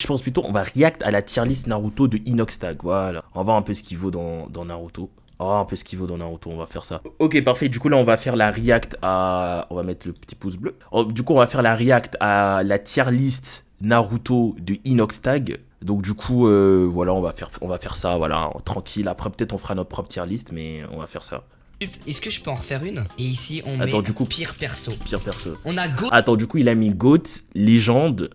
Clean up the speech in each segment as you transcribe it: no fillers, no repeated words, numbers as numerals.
Je pense plutôt on va react à la tier list Naruto de Inoxtag. Voilà. On va voir un peu ce qu'il vaut dans Naruto. On va voir un peu ce qu'il vaut dans Naruto, on va faire ça. Ok, parfait. Du coup, là, on va faire la react à... On va mettre le petit pouce bleu. Du coup, on va faire la react à la tier list Naruto de Inoxtag. Donc, du coup, voilà, on va faire ça, voilà, tranquille. Après, peut-être on fera notre propre tier list, mais on va faire ça. Est-ce que je peux en refaire une? Et ici, on Attends, met du coup, pire perso. Pire perso. On a Go. Attends, du coup, il a mis GOAT, légende,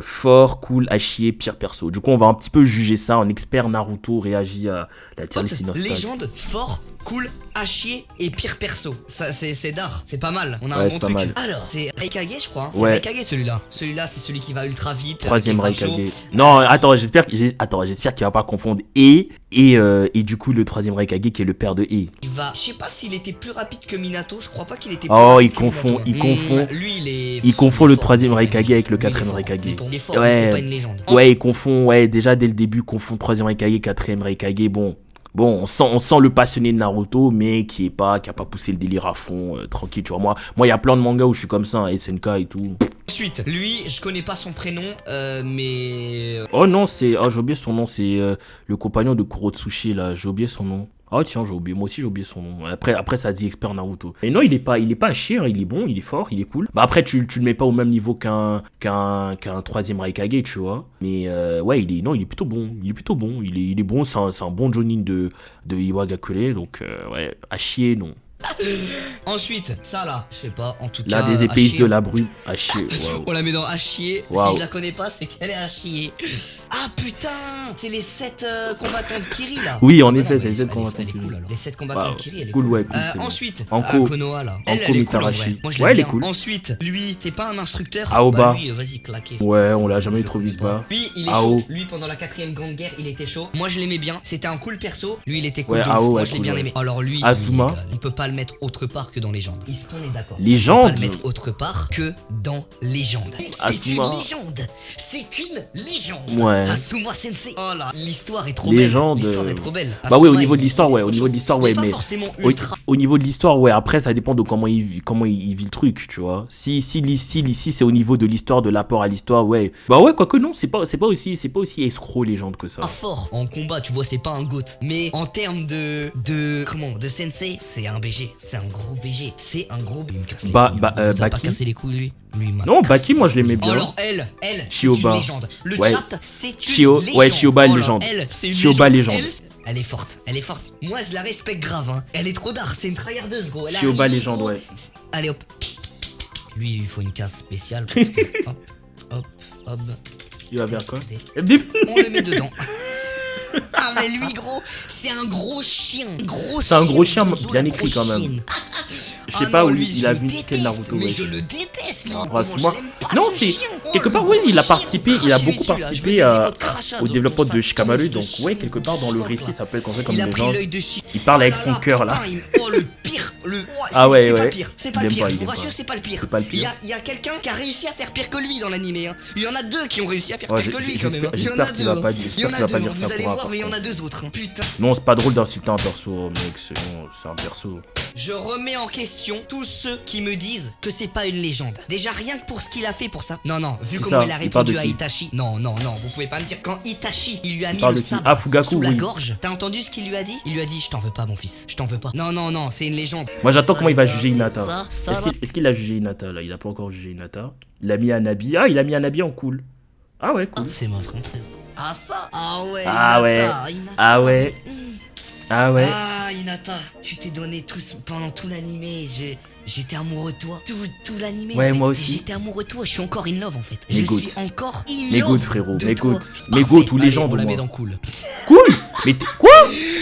fort, cool, à chier, pire perso. Du coup, on va un petit peu juger ça. Un expert Naruto réagit à la tier list Inoxtag. Légende, fort, cool, à chier et pire perso. Ça, c'est d'art. C'est pas mal. On a Ouais, un c'est bon pas truc. mal. Alors, c'est Raikage, je crois. Hein. Ouais. C'est Raikage celui-là. Celui-là, c'est celui qui va ultra vite. Troisième qui est grave Raikage. chaud. Non, attends, j'espère qu'il va pas confondre et du coup le troisième Raikage qui est le père de E. Il va. Je sais pas s'il était plus rapide que Minato. Je crois pas qu'il était plus Oh, rapide il que confond, Minato. il confond. Lui, il est. Il confond est le fort, troisième c'est pas une Raikage légende. avec le Lui, il est quatrième fort. Raikage. Il est fort, mais c'est pas une légende. Ouais, il confond, ouais, déjà dès le début, confond troisième Raikage, quatrième Raikage, Bon, on sent le passionné de Naruto, mais qui a pas poussé le délire à fond, tranquille, tu vois. Moi, il y a plein de mangas où je suis comme ça, SNK et tout. Ensuite, lui, je connais pas son prénom, mais. Oh non, j'ai oublié son nom, c'est le compagnon de Kurotsushi, là, j'ai oublié son nom. Oh tiens, moi aussi j'ai oublié son nom. Après ça dit expert Naruto. Et non, il est pas à chier, hein, il est bon, il est fort, il est cool. Bah après tu le mets pas au même niveau qu'un troisième Raikage, tu vois. Mais ouais, il est plutôt bon, il est bon, c'est un bon Jonin de Iwagakure, donc ouais, à chier non. Ensuite, ça là, je sais pas, en tout Là cas. des épéistes de la brue, à chier. Wow. On la met dans à chier. Wow. Si je la connais pas, c'est qu'elle est à chier. Ah putain, c'est les 7 combattants de Kiri là. Oui, en Ah, effet, non, c'est les elle 7 est- combattants elle est de Kiri. cool, alors. Les 7 combattants Wow. de Kiri, elle est Cool, cool. ouais, cool, c'est bon. Ensuite, Anko. Konoha là. Anko Elle est cool en Mitarashi. vrai. Moi je Ouais, l'aime elle est bien. cool. Ensuite, lui, c'est pas un instructeur. Aoba. Bah lui, vas-y, claquez. Ouais, on l'a Je jamais le trop connais vu se pas. battre. Lui, il est Ao. chaud. Lui, pendant la 4ème grande guerre, il était chaud. Moi, je l'aimais bien. C'était un cool perso. Lui, il était cool. Ouais, de ouf. Ao, Moi, ouais, je l'ai cool, bien ouais. aimé. Alors lui, Asuma. lui, les gars, on peut pas le mettre autre part que dans Légende. Est-ce qu'on est d'accord? Légende. On peut pas le mettre autre part que dans Légende. C'est une Asuma. légende. C'est une légende. Ouais. Asuma Sensei. Oh là, l'histoire est trop Légende, belle. L'histoire est trop belle. Bah ouais, au Asuma, niveau de il- l'histoire, il est ouais, trop au niveau chaud. de l'histoire, Il ouais, est pas mais forcément au, ultra. au niveau de l'histoire, ouais, après ça dépend de comment il vit le truc, tu vois. Si c'est au niveau de l'histoire, de l'apport à l'histoire, ouais. Bah ouais, quoique non, c'est pas aussi escroc légende que ça. Pas fort en combat, tu vois, c'est pas un GOAT. Mais en termes de sensei, c'est un BG, c'est un gros BG, c'est un gros. Il me casse les Bah, couilles, bah, hein. Vous a pas Baki. cassé les couilles lui. Lui il m'a Non, cassé Baki, les moi je l'aimais couilles. bien. Alors elle, c'est Shioba. une légende. Le Ouais. chat, c'est une légende. Ouais, Shioba, légende. Elle, c'est une Shioba, légende. Elle est forte, elle est forte. Moi je la respecte grave, hein. Elle est trop d'art, c'est une tryhardeuse gros. Elle Shioba, arrive, légende, gros. ouais. Allez hop. Lui il faut une case spéciale parce que hop. Il va vers quoi? On le met dedans. Ah mais lui gros, c'est un gros chien. C'est un gros chien Gonzo, bien la écrit quand même. grosse chienne. Je sais Ah pas non, où lui, il je a le vu déteste, quel Naruto. mais Ouais. je le déteste lui. Ouais, Comment c'est je moi. l'aime pas, Non, ce c'est chien. Oh, quelque le part, gros oui, il a chien, participé, il a crache-lui beaucoup dessus, là. Je veux participé des émotes crachats au dans développement ton de sac. Shikamaru, Ton donc chien ouais, quelque part dans le schnock, récit, là. ça peut être considéré comme Il une a pris légende. l'œil de chien. Il parle Oh avec là son là, cœur, là. putain, Oh le pire, Ah ouais, c'est pas ouais. le pire, c'est pas Il le aime pire, pas, je il vous aime rassure, pas. c'est pas le pire. C'est pas le pire. Il y a quelqu'un qui a réussi à faire pire que lui dans l'animé. Hein. Il y en a deux qui ont réussi à faire Ouais, pire que lui quand même. hein. Il y en j'espère a qu'il deux. va pas hein. dire- Il y en j'espère qu'il va a pas deux. dire hein. ça Vous allez pour voir, un, mais il y en par a deux autres. hein. Putain. Non, c'est pas drôle d'insulter un perso, mec, c'est un perso. Je remets en question tous ceux qui me disent que c'est pas une légende. Déjà rien que pour ce qu'il a fait pour ça. Non, vu Qui comment ça il a Il parle de répondu à qui Itachi. Non, vous pouvez pas me dire quand Itachi il lui a mis parle le de qui sabre Ah, Fugaku, sous la oui. gorge. T'as entendu ce qu'il lui a dit? Il lui a dit je t'en veux pas mon fils, je t'en veux pas. Non, c'est une légende. Moi j'attends Ça, comment il va les gars, juger c'est Hinata. ça va. Est-ce qu'il a jugé Hinata là? Il a pas encore jugé Hinata. Il a mis Anabi. Ah, il a mis Anabi en cool. Ah ouais, cool. C'est ma française. Ah ça. Ah ouais. Ah ouais. Hinata. Ah ouais. Ah ouais. Ah Hinata, tu t'es donné pendant tout l'animé, j'étais amoureux de toi. Tout l'animé. Ouais, en fait, moi aussi. J'étais amoureux de toi, je suis encore in love en fait. Mais Je good. suis encore in Mais love. good, frérot, de mais toi. good. C'est Mais parfait. good, ou Allez, légende, on la moi. met dans cool. Cool. Mais quoi?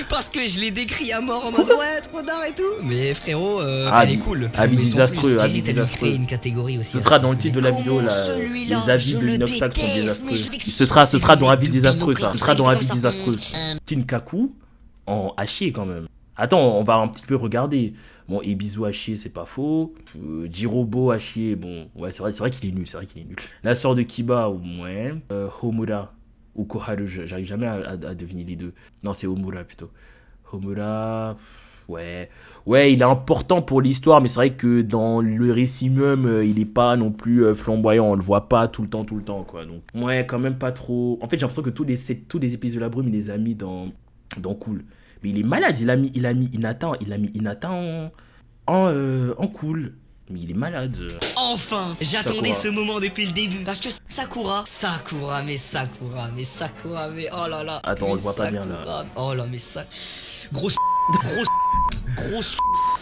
Parce que je l'ai décrit à mort en mode ouais, trop d'art et tout. Mais frérot, Ah, elle est cool. avis Mais sans désastreux, plus, avis j'hésite à lui désastreux. créer une catégorie aussi. Ce à sera ce dans le truc. titre de la vidéo Comment là. celui-là, Les avis je de le Inoxtag sont déteste, désastreux. mais je l'excuse, Ce sera c'est dans le avis mec de désastreux ça. Binoclard, Ce sera dans c'est avis comme ça. désastreux. Kinkaku en hachier quand même. Attends, on va un petit peu regarder. Bon, Ebisu hachier, c'est pas faux. Jirobo hachier, bon, ouais, c'est vrai qu'il est nul, La sœur de Kiba, ouais. Homura ou Koharu, j'arrive jamais à deviner les deux. Non, c'est Homura plutôt. Homura, Ouais, ouais, il est important pour l'histoire, mais c'est vrai que dans le récit même, il est pas non plus flamboyant. On le voit pas tout le temps, quoi. Donc, ouais, quand même pas trop. En fait, j'ai l'impression que tous les épisodes de la brume, il les a mis dans Cool. Mais il est malade. Il a mis Hinata en Cool. Mais il est malade. Enfin, j'attendais Sakura. ce moment depuis le début. Parce que Sakura, mais oh là là. Attends, on mais le voit pas bien, là. Sakura, oh là, mais ça. Grosse, grosse.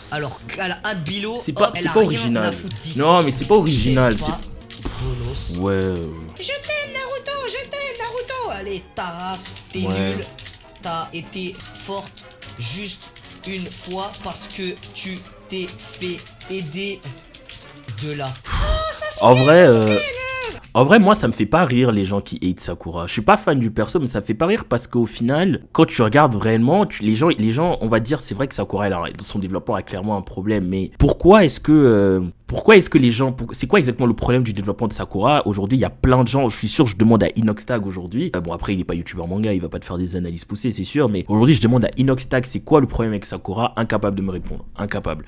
Alors qu'à la hâte Bilo, C'est pas, elle c'est a pas rien original. à foutre d'ici. Non, mais c'est pas original. Je t'aime pas, bolos. Ouais. Je t'aime Naruto. Allez, ta race, t'es Ouais. nul. T'as été forte juste une fois parce que tu t'es fait aider de là. En vrai, moi, ça me fait pas rire les gens qui hate Sakura. Je suis pas fan du perso, mais ça me fait pas rire parce qu'au final, quand tu regardes vraiment, les gens, on va dire, c'est vrai que Sakura, son développement a clairement un problème. Mais pourquoi est-ce que les gens, c'est quoi exactement le problème du développement de Sakura? Aujourd'hui, il y a plein de gens. Je suis sûr, je demande à Inoxtag aujourd'hui. Bon, après, il est pas youtubeur manga, il va pas te faire des analyses poussées, c'est sûr. Mais aujourd'hui, je demande à Inoxtag, c'est quoi le problème avec Sakura? Incapable de me répondre. Incapable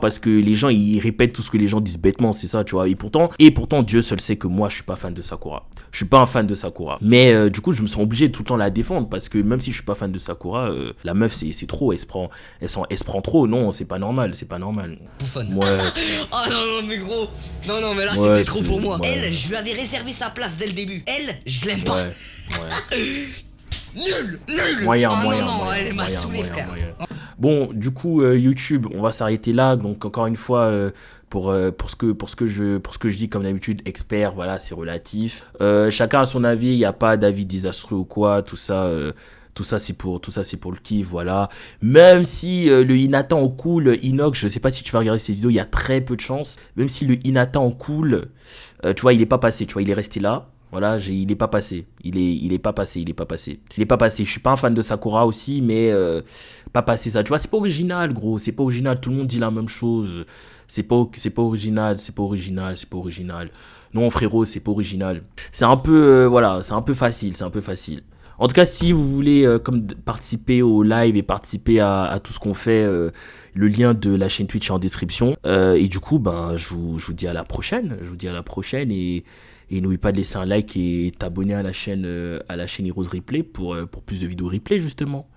parce que les gens, ils répètent tout ce que les gens disent bêtement, c'est ça, tu vois. Et pourtant, Dieu seul sait que moi, je suis pas fan de Sakura. Je suis pas un fan de Sakura. Mais du coup, je me sens obligé de tout le temps la défendre parce que même si je suis pas fan de Sakura, la meuf, c'est trop. Elle se prend trop. Non, c'est pas normal. Bouffonne. Ouais. Oh non, mais gros. Non, mais là, Ouais, c'était trop pour moi. ouais. Elle, je lui avais réservé sa place dès le début. Elle, je l'aime pas. Ouais. Nul. Moyen, Ah moyen, non, moyen, elle m'a moyen, saoulé, moyen, frère. moyen. Bon, du coup, YouTube, on va s'arrêter là. Donc, encore une fois, pour ce que je dis, comme d'habitude, expert, voilà, c'est relatif. Chacun a son avis, il n'y a pas d'avis désastreux ou quoi, tout ça, c'est pour le kiff, voilà. Même si le Hinata en cool, Inox, je sais pas si tu vas regarder ces vidéos, il y a très peu de chance. Même si le Hinata en cool, tu vois, il est pas passé, tu vois, il est resté là. Voilà, il est pas passé. Il est pas passé. Je suis pas un fan de Sakura aussi, mais pas passé ça. Tu vois, c'est pas original, gros. C'est pas original. Tout le monde dit la même chose. C'est pas original. Non, frérot, c'est pas original. C'est un peu, voilà, c'est un peu facile. En tout cas, si vous voulez participer au live et participer à tout ce qu'on fait, le lien de la chaîne Twitch est en description. Et du coup, ben, je vous dis à la prochaine. Et n'oublie pas de laisser un like et t'abonner à la chaîne Heroes Replay pour plus de vidéos replay, justement.